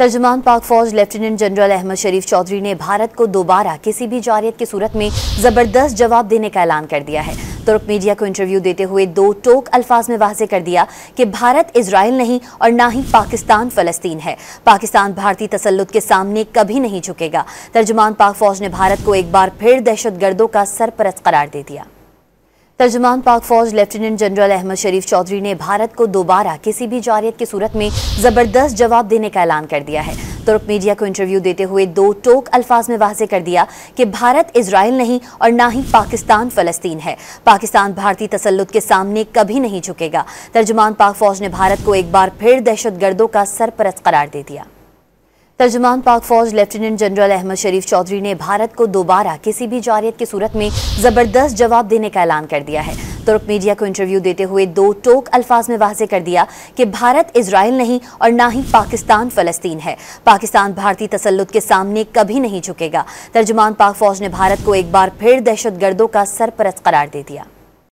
तर्जुमान पाक फौज lieutenant general Ahmad शरीफ चौधरी ने भारत को दोबारा किसी भी जारियत की सूरत में जबरदस्त जवाब देने का ऐलान कर दिया है। तुर्क मीडिया को इंटरव्यू देते हुए दो टोक अल्फाज में वाज़ेह कर दिया कि भारत इजराइल नहीं और ना ही पाकिस्तान फलस्तीन है। पाकिस्तान भारतीय तसल्लुत के सामने कभी नहीं झुकेगा। तर्जुमान पाक फौज ने भारत को एक बार फिर दहशतगर्दों का सरपरस्त करार दे दिया। तर्जुमान पाक फौज लेफ्टिनेंट जनरल अहमद शरीफ चौधरी ने भारत को दोबारा किसी भी जारियत की सूरत में जबरदस्त जवाब देने का ऐलान कर दिया है। तुर्क मीडिया को इंटरव्यू देते हुए दो टोक अल्फाज में वाज़ेह कर दिया कि भारत इजराइल नहीं और ना ही पाकिस्तान फलस्तीन है। पाकिस्तान भारतीय तसल्लुत के सामने कभी नहीं झुकेगा। तर्जुमान पाक फौज ने भारत को एक बार फिर दहशतगर्दों का सरपरस्त करार दे दिया। तर्जुमान पाक फौज लेफ्टिनेंट जनरल अहमद शरीफ चौधरी ने भारत को दोबारा किसी भी जारियत की सूरत में जबरदस्त जवाब देने का ऐलान कर दिया है। तुर्क मीडिया को इंटरव्यू देते हुए दो टोक अल्फाज में वाज़ेह कर दिया कि भारत इजराइल नहीं और ना ही पाकिस्तान फलस्तीन है। पाकिस्तान भारतीय तसल्लुत के सामने कभी नहीं झुकेगा। तर्जुमान पाक फौज ने भारत को एक बार फिर दहशतगर्दों का सरपरस्त करार दे दिया।